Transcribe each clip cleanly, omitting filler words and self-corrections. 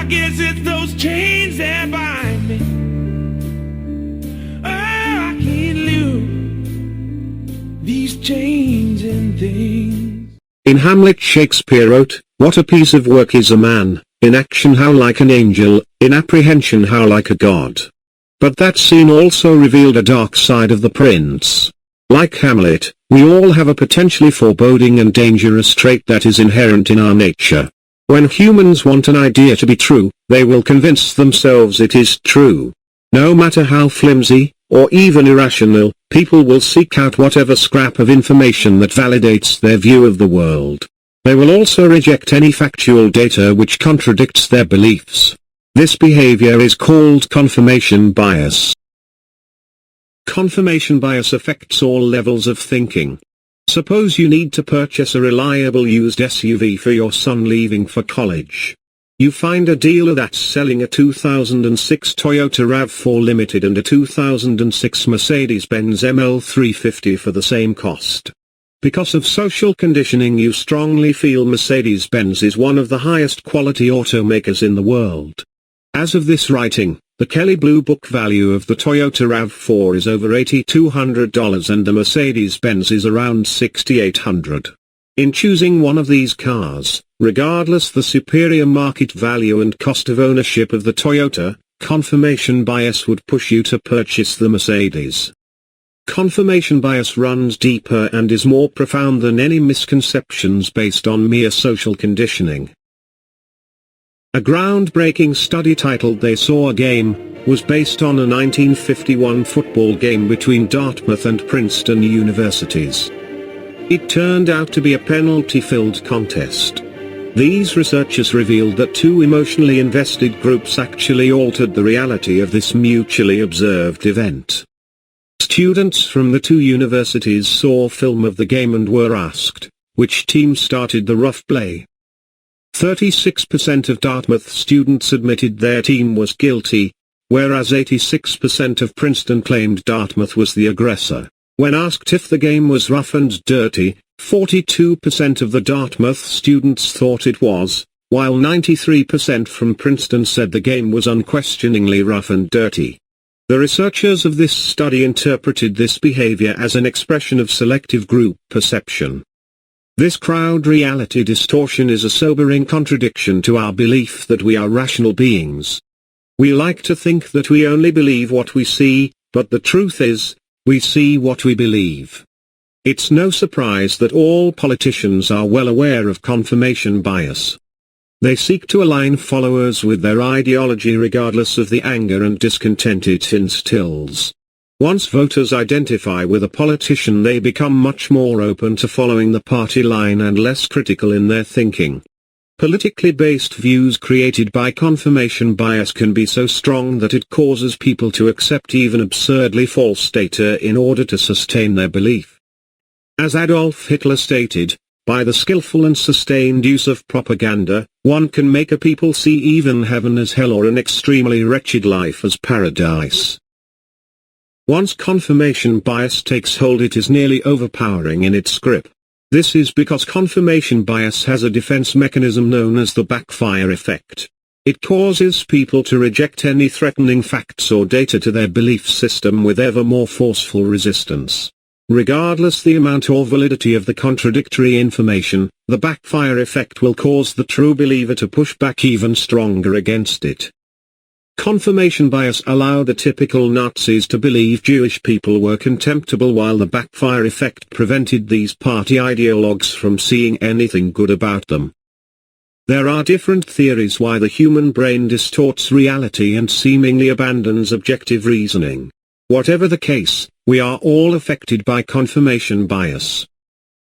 guess it's those chains that bind me. Oh, I can't live these chains and things. In Hamlet, Shakespeare wrote, "What a piece of work is a man, in action how like an angel, in apprehension how like a god." But that scene also revealed a dark side of the prince. Like Hamlet, we all have a potentially foreboding and dangerous trait that is inherent in our nature. When humans want an idea to be true, they will convince themselves it is true. No matter how flimsy, or even irrational, people will seek out whatever scrap of information that validates their view of the world. They will also reject any factual data which contradicts their beliefs. This behavior is called confirmation bias. Confirmation bias affects all levels of thinking. Suppose you need to purchase a reliable used SUV for your son leaving for college. You find a dealer that's selling a 2006 Toyota RAV4 Limited and a 2006 Mercedes-Benz ML350 for the same cost. Because of social conditioning, you strongly feel Mercedes-Benz is one of the highest quality automakers in the world. As of this writing, the Kelley Blue Book value of the Toyota RAV4 is over $8,200 and the Mercedes-Benz is around $6,800. In choosing one of these cars, regardless the superior market value and cost of ownership of the Toyota, confirmation bias would push you to purchase the Mercedes. Confirmation bias runs deeper and is more profound than any misconceptions based on mere social conditioning. A groundbreaking study titled "They Saw a Game" was based on a 1951 football game between Dartmouth and Princeton universities. It turned out to be a penalty-filled contest. These researchers revealed that two emotionally invested groups actually altered the reality of this mutually observed event. Students from the two universities saw film of the game and were asked, which team started the rough play. 36% of Dartmouth students admitted their team was guilty, whereas 86% of Princeton claimed Dartmouth was the aggressor. When asked if the game was rough and dirty, 42% of the Dartmouth students thought it was, while 93% from Princeton said the game was unquestioningly rough and dirty. The researchers of this study interpreted this behavior as an expression of selective group perception. This crowd reality distortion is a sobering contradiction to our belief that we are rational beings. We like to think that we only believe what we see, but the truth is, we see what we believe. It's no surprise that all politicians are well aware of confirmation bias. They seek to align followers with their ideology regardless of the anger and discontent it instills. Once voters identify with a politician, they become much more open to following the party line and less critical in their thinking. Politically based views created by confirmation bias can be so strong that it causes people to accept even absurdly false data in order to sustain their belief. As Adolf Hitler stated, by the skillful and sustained use of propaganda, one can make a people see even heaven as hell or an extremely wretched life as paradise. Once confirmation bias takes hold, it is nearly overpowering in its grip. This is because confirmation bias has a defense mechanism known as the backfire effect. It causes people to reject any threatening facts or data to their belief system with ever more forceful resistance. Regardless the amount or validity of the contradictory information, the backfire effect will cause the true believer to push back even stronger against it. Confirmation bias allowed the typical Nazis to believe Jewish people were contemptible, while the backfire effect prevented these party ideologues from seeing anything good about them. There are different theories why the human brain distorts reality and seemingly abandons objective reasoning. Whatever the case, we are all affected by confirmation bias.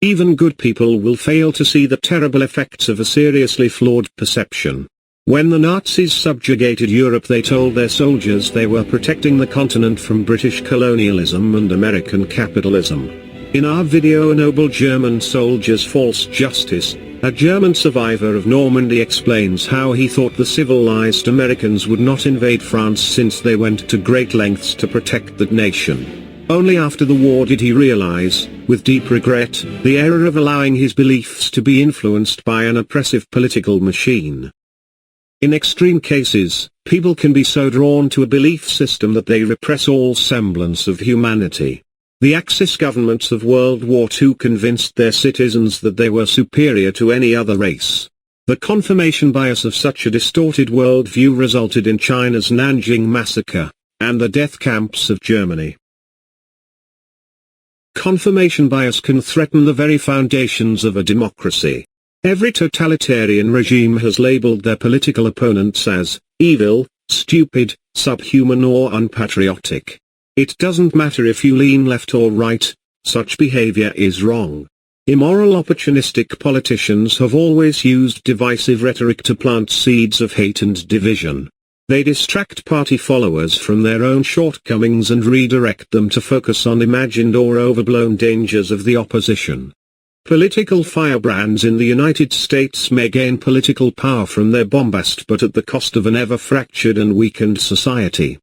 Even good people will fail to see the terrible effects of a seriously flawed perception. When the Nazis subjugated Europe, they told their soldiers they were protecting the continent from British colonialism and American capitalism. In our video "A Noble German Soldier's False Justice," a German survivor of Normandy explains how he thought the civilized Americans would not invade France since they went to great lengths to protect that nation. Only after the war did he realize, with deep regret, the error of allowing his beliefs to be influenced by an oppressive political machine. In extreme cases, people can be so drawn to a belief system that they repress all semblance of humanity. The Axis governments of World War II convinced their citizens that they were superior to any other race. The confirmation bias of such a distorted worldview resulted in China's Nanjing massacre, and the death camps of Germany. Confirmation bias can threaten the very foundations of a democracy. Every totalitarian regime has labeled their political opponents as evil, stupid, subhuman or unpatriotic. It doesn't matter if you lean left or right, such behavior is wrong. Immoral opportunistic politicians have always used divisive rhetoric to plant seeds of hate and division. They distract party followers from their own shortcomings and redirect them to focus on imagined or overblown dangers of the opposition. Political firebrands in the United States may gain political power from their bombast, but at the cost of an ever-fractured and weakened society.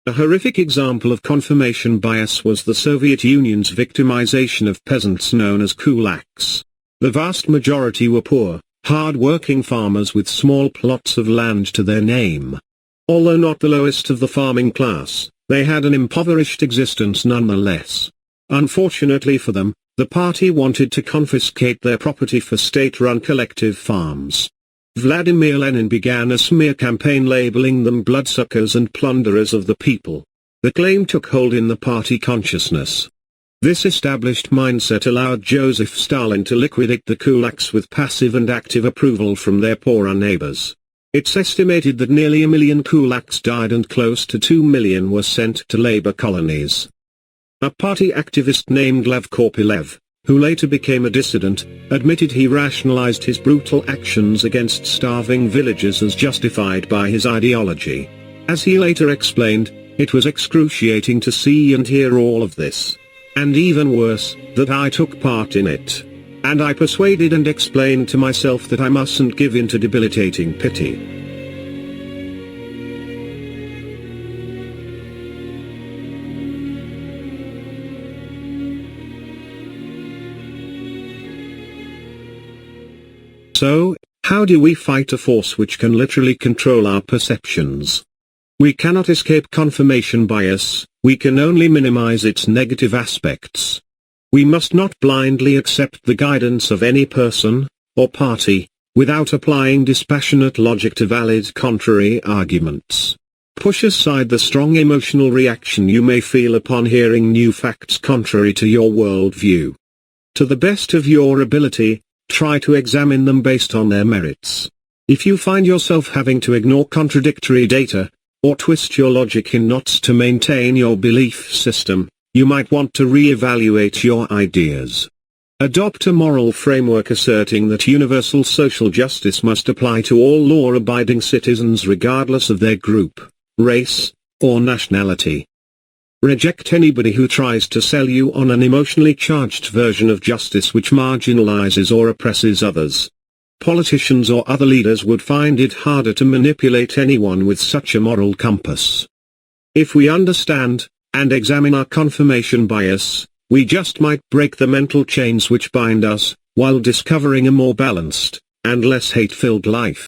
A horrific example of confirmation bias was the Soviet Union's victimization of peasants known as kulaks. The vast majority were poor, hard-working farmers with small plots of land to their name. Although not the lowest of the farming class, they had an impoverished existence nonetheless. Unfortunately for them, the party wanted to confiscate their property for state-run collective farms. Vladimir Lenin began a smear campaign labeling them bloodsuckers and plunderers of the people. The claim took hold in the party consciousness. This established mindset allowed Joseph Stalin to liquidate the kulaks with passive and active approval from their poorer neighbors. It's estimated that nearly 1 million kulaks died and close to 2 million were sent to labor colonies. A party activist named Lev Korpilev, who later became a dissident, admitted he rationalized his brutal actions against starving villagers as justified by his ideology. As he later explained, it was excruciating to see and hear all of this. And even worse, that I took part in it. And I persuaded and explained to myself that I mustn't give in to debilitating pity. So, how do we fight a force which can literally control our perceptions? We cannot escape confirmation bias, we can only minimize its negative aspects. We must not blindly accept the guidance of any person, or party, without applying dispassionate logic to valid contrary arguments. Push aside the strong emotional reaction you may feel upon hearing new facts contrary to your worldview. To the best of your ability, try to examine them based on their merits. If you find yourself having to ignore contradictory data, or twist your logic in knots to maintain your belief system, you might want to re-evaluate your ideas. Adopt a moral framework asserting that universal social justice must apply to all law-abiding citizens regardless of their group, race, or nationality. Reject anybody who tries to sell you on an emotionally charged version of justice which marginalizes or oppresses others. Politicians or other leaders would find it harder to manipulate anyone with such a moral compass. If we understand, and examine our confirmation bias, we just might break the mental chains which bind us, while discovering a more balanced, and less hate-filled life.